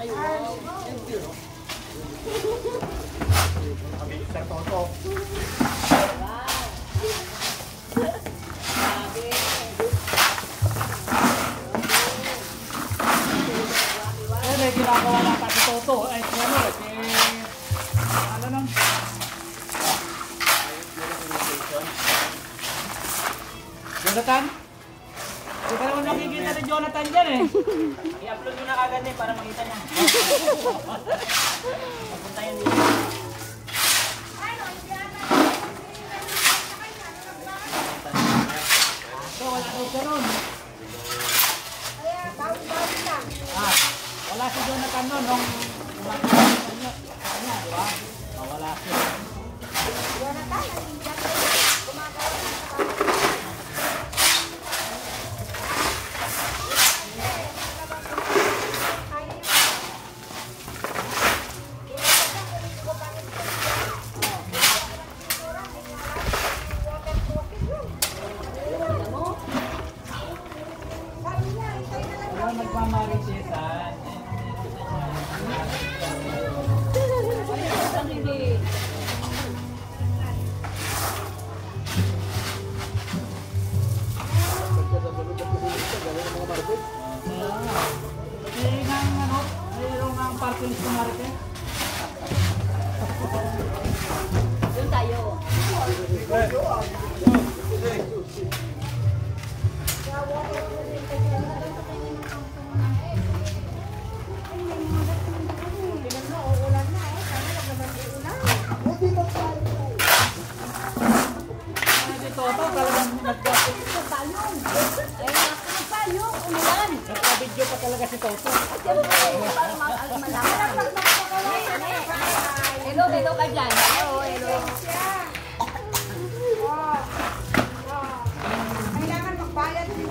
Ay, wow. Thank you. Nakabilis ng toto. Wow. Grabe. Eh, may ginagawa na pa si Toto. Ay, ano, ano nang? Jonathan? Hindi ka naman nakikita ni Jonathan dyan eh. I-upload mo na kagad eh para makita niya. Papunta yan dito. So, wala daw ganun. Ah, wala si Jonathan nun nung kumakain sa kanya, di ba? Oh, wala siya. Wala nagmamarisesan. Ang hindi. Kasi nang ano, mayroong nga ang parking sa Marite. Doon tayo. Si Toto talagang nagpapit. Ay, nakakapayong. Umulan. Nagpa-video pa talaga si Toto. Hello, hello ka dyan. Hello, hello. Kailangan magbayad si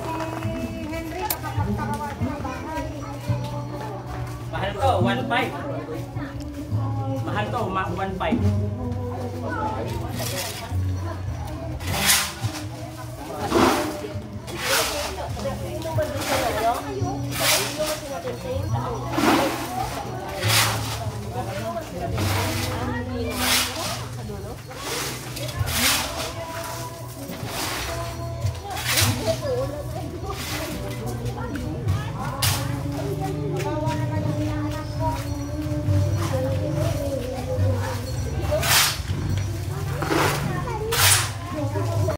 Henry kapag magkakawa ng bahay. Mahal to, 1.5. Mahal to, 1.5.